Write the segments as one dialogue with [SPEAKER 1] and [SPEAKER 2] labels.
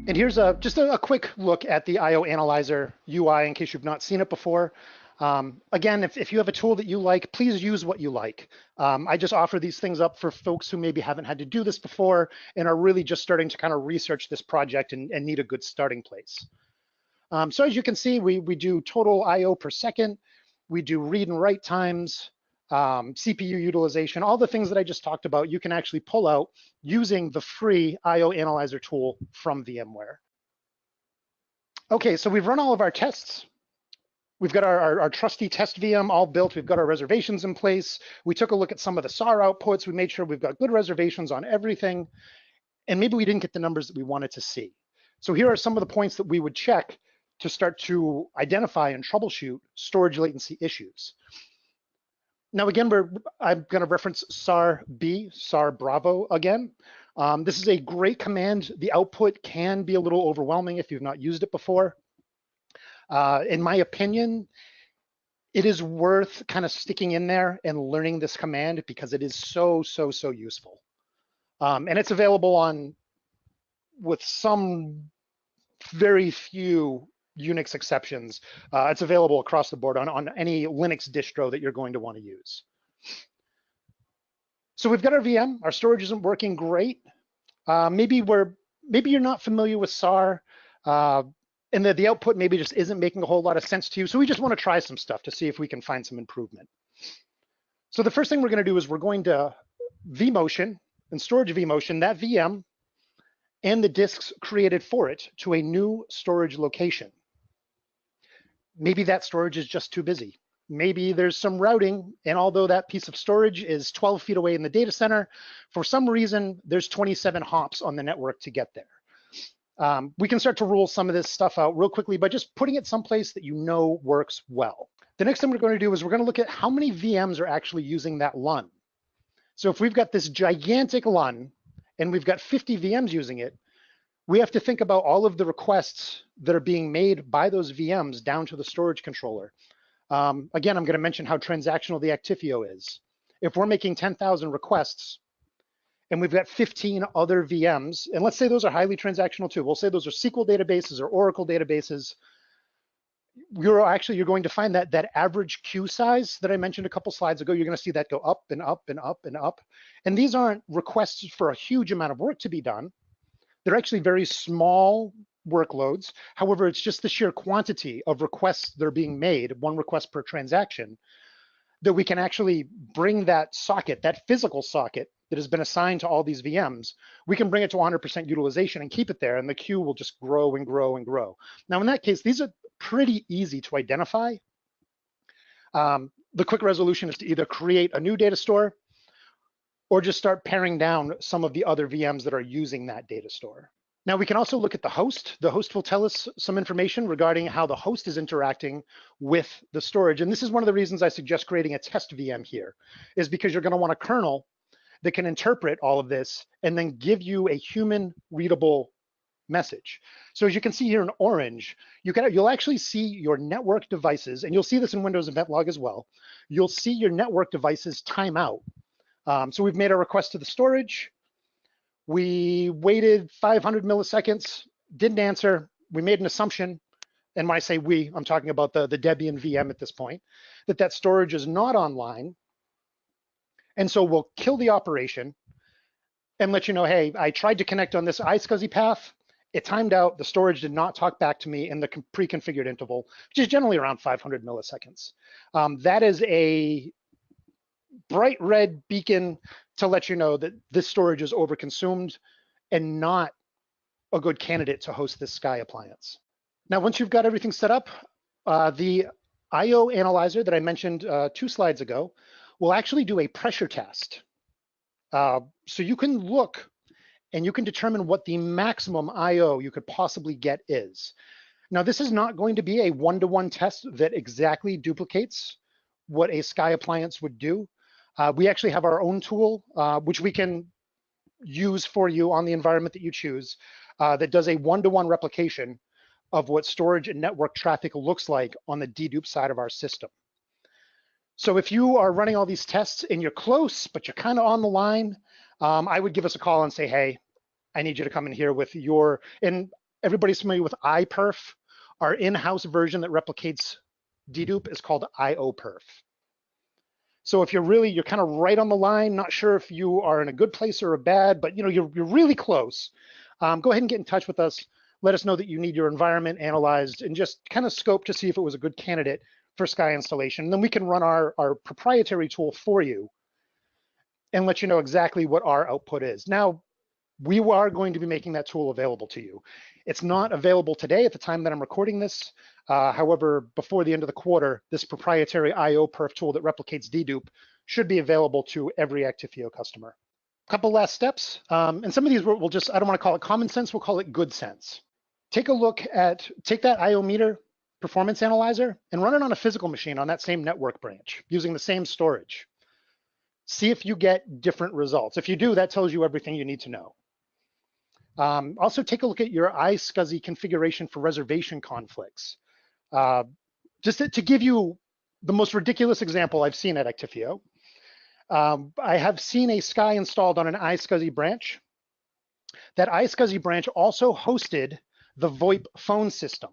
[SPEAKER 1] And here's just a quick look at the IO Analyzer UI in case you've not seen it before. Again, if you have a tool that you like, please use what you like. I just offer these things up for folks who maybe haven't had to do this before and are really just starting to kind of research this project and need a good starting place. So as you can see, we do total IO per second. We do read and write times, CPU utilization, all the things that I just talked about, you can actually pull out using the free IO Analyzer tool from VMware. Okay, so we've run all of our tests. We've got our trusty test VM all built. We've got our reservations in place. We took a look at some of the SAR outputs. We made sure we've got good reservations on everything. And maybe we didn't get the numbers that we wanted to see. So here are some of the points that we would check to start to identify and troubleshoot storage latency issues. Now, again, I'm going to reference SAR B, SAR Bravo again. This is a great command. The output can be a little overwhelming if you've not used it before. In my opinion, it is worth kind of sticking in there and learning this command because it is so useful. And it's available with some very few Unix exceptions. It's available across the board on any Linux distro that you're going to want to use. So we've got our VM, our storage isn't working great. Maybe you're not familiar with SAR, and the output maybe just isn't making a whole lot of sense to you. So we just want to try some stuff to see if we can find some improvement. So the first thing we're going to do is we're going to vMotion and storage vMotion that VM and the disks created for it to a new storage location. Maybe that storage is just too busy. Maybe there's some routing, and although that piece of storage is 12 feet away in the data center, for some reason, there's 27 hops on the network to get there. We can start to rule some of this stuff out real quickly by just putting it someplace that you know works well. The next thing we're going to do is we're going to look at how many VMs are actually using that LUN. So if we've got this gigantic LUN and we've got 50 VMs using it, we have to think about all of the requests that are being made by those VMs down to the storage controller. Again, I'm going to mention how transactional the Actifio is. If we're making 10,000 requests and we've got 15 other VMs, and let's say those are highly transactional too. We'll say those are SQL databases or Oracle databases. You're going to find that average queue size that I mentioned a couple slides ago, you're going to see that go up and up and up and up. And these aren't requests for a huge amount of work to be done. They're actually very small workloads. However, it's just the sheer quantity of requests that are being made, one request per transaction, that we can actually bring that socket, that physical socket that has been assigned to all these VMs, we can bring it to 100% utilization and keep it there, and the queue will just grow and grow and grow. Now, in that case, these are pretty easy to identify. The quick resolution is to either create a new data store or just start paring down some of the other VMs that are using that data store. Now we can also look at the host. The host will tell us some information regarding how the host is interacting with the storage. And this is one of the reasons I suggest creating a test VM here, is because you're going to want a kernel that can interpret all of this and then give you a human readable message. So as you can see here in orange, you'll actually see your network devices, and you'll see this in Windows Event Log as well. You'll see your network devices time out. So we've made a request to the storage. We waited 500 milliseconds, didn't answer. We made an assumption, and when I say we, I'm talking about the Debian VM at this point, that storage is not online. And so we'll kill the operation and let you know, hey, I tried to connect on this iSCSI path. It timed out. The storage did not talk back to me in the pre-configured interval, which is generally around 500 milliseconds. That is a bright red beacon to let you know that this storage is overconsumed and not a good candidate to host this Sky appliance. Now, once you've got everything set up, the IO Analyzer that I mentioned 2 slides ago will actually do a pressure test. So you can look and you can determine what the maximum IO you could possibly get is. Now, this is not going to be a one-to-one test that exactly duplicates what a Sky appliance would do. We actually have our own tool, which we can use for you on the environment that you choose, that does a one-to-one replication of what storage and network traffic looks like on the dedupe side of our system. So if you are running all these tests and you're close, but you're kind of on the line, I would give us a call and say, hey, I need you to come in here with your, and everybody's familiar with iPerf. Our in-house version that replicates dedupe is called IOPerf. So if you're kind of right on the line, not sure if you are in a good place or a bad, but you're really close, go ahead and get in touch with us. Let us know that you need your environment analyzed and just kind of scope to see if it was a good candidate for Sky installation. And then we can run our proprietary tool for you and let you know exactly what our output is. Now, we are going to be making that tool available to you. It's not available today at the time that I'm recording this. However, before the end of the quarter, this proprietary IOPerf tool that replicates dedupe should be available to every Actifio customer. A couple last steps, and some of these we'll just, I don't want to call it common sense, we'll call it good sense. Take that IO meter performance analyzer and run it on a physical machine on that same network branch using the same storage. See if you get different results. If you do, that tells you everything you need to know. Also take a look at your iSCSI configuration for reservation conflicts. Just to give you the most ridiculous example I've seen at Actifio, I have seen a Sky installed on an iSCSI branch. That iSCSI branch also hosted the VoIP phone system.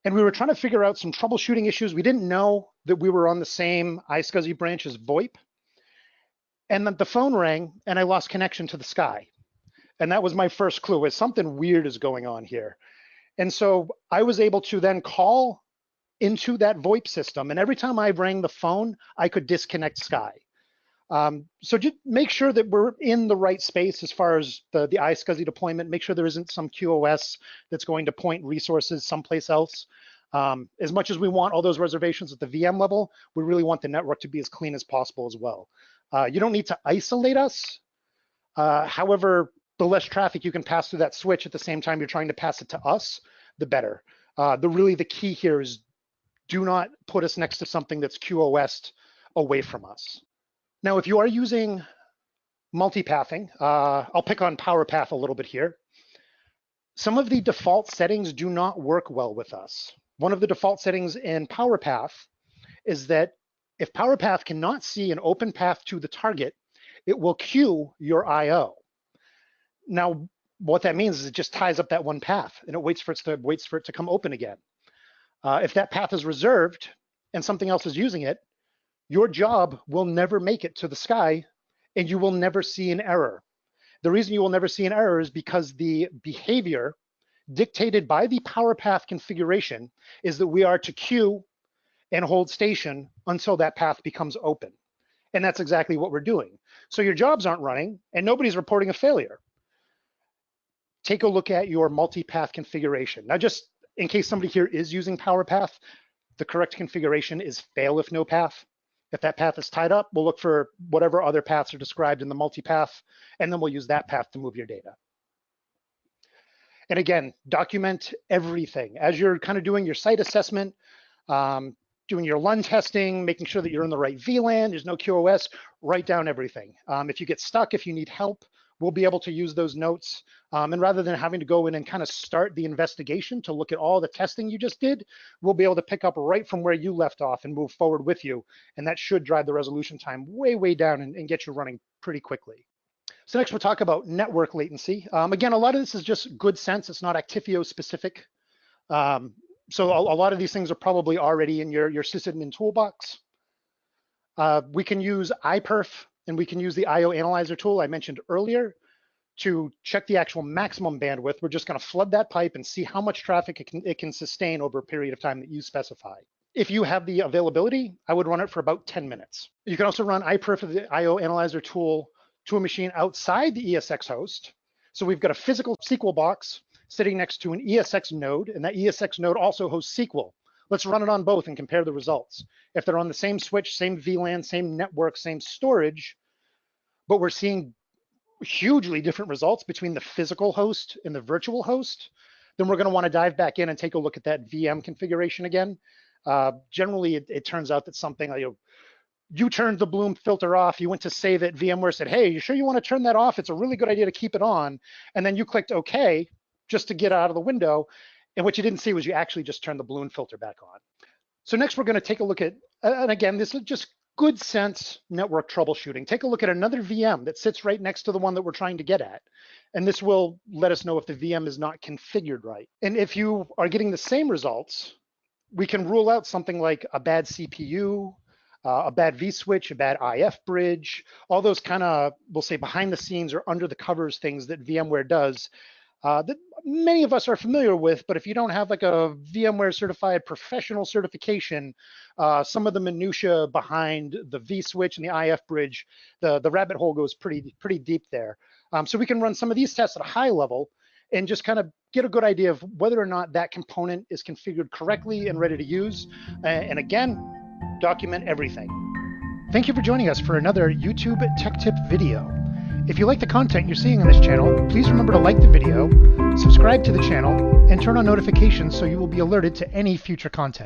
[SPEAKER 1] And we were trying to figure out some troubleshooting issues. We didn't know that we were on the same iSCSI branch as VoIP. And then the phone rang and I lost connection to the Sky. And that was my first clue, is something weird is going on here. And so I was able to then call into that VoIP system. And every time I rang the phone, I could disconnect Sky. So just make sure that we're in the right space as far as the iSCSI deployment. Make sure there isn't some QoS that's going to point resources someplace else. As much as we want all those reservations at the VM level, we really want the network to be as clean as possible as well. You don't need to isolate us. However, the less traffic you can pass through that switch at the same time you're trying to pass it to us, the better. The key here is do not put us next to something that's QoS'd away from us. Now, if you are using multipathing, I'll pick on PowerPath a little bit here. Some of the default settings do not work well with us. One of the default settings in PowerPath is that if PowerPath cannot see an open path to the target, it will queue your IO. Now, what that means is it just ties up that one path and it waits for it to come open again. If that path is reserved and something else is using it, your job will never make it to the Sky and you will never see an error. The reason you will never see an error is because the behavior dictated by the PowerPath configuration is that we are to queue and hold station until that path becomes open. And that's exactly what we're doing. So your jobs aren't running and nobody's reporting a failure. Take a look at your multipath configuration. Now, just in case somebody here is using PowerPath, the correct configuration is fail if no path. If that path is tied up, we'll look for whatever other paths are described in the multipath, and then we'll use that path to move your data. And again, document everything. As you're kind of doing your site assessment, doing your LUN testing, making sure that you're in the right VLAN, there's no QoS, write down everything. If you get stuck, if you need help, we'll be able to use those notes. And rather than having to go in and kind of start the investigation to look at all the testing you just did, we'll be able to pick up right from where you left off and move forward with you. And that should drive the resolution time way down and get you running pretty quickly. So next we'll talk about network latency. Again, a lot of this is just good sense. It's not Actifio specific. So a lot of these things are probably already in your sysadmin toolbox. We can use iPerf and we can use the IO analyzer tool I mentioned earlier to check the actual maximum bandwidth. We're just going to flood that pipe and see how much traffic it can sustain over a period of time that you specify. If you have the availability, I would run it for about 10 minutes. You can also run iPerf of the IO analyzer tool to a machine outside the ESX host. So we've got a physical SQL box sitting next to an ESX node, and that ESX node also hosts SQL. Let's run it on both and compare the results. If they're on the same switch, same VLAN, same network, same storage, but we're seeing hugely different results between the physical host and the virtual host, then we're going to want to dive back in and take a look at that VM configuration again. Generally, it turns out that something, you turned the Bloom filter off, you went to save it, VMware said, hey, you sure you want to turn that off? It's a really good idea to keep it on. And then you clicked OK just to get out of the window. And what you didn't see was you actually just turned the Bloom filter back on. So next we're going to take a look at, and again, this is just good sense network troubleshooting. Take a look at another VM that sits right next to the one that we're trying to get at. And this will let us know if the VM is not configured right. And if you are getting the same results, we can rule out something like a bad CPU, a bad vSwitch, a bad IF bridge, all those kind of, we'll say, behind the scenes or under the covers things that VMware does that many of us are familiar with. But if you don't have like a VMware certified professional certification, some of the minutia behind the vSwitch and the IF bridge, the rabbit hole goes pretty deep there. So we can run some of these tests at a high level and just kind of get a good idea of whether or not that component is configured correctly and ready to use. And again, document everything. Thank you for joining us for another YouTube Tech Tip video. If you like the content you're seeing on this channel, please remember to like the video, subscribe to the channel, and turn on notifications so you will be alerted to any future content.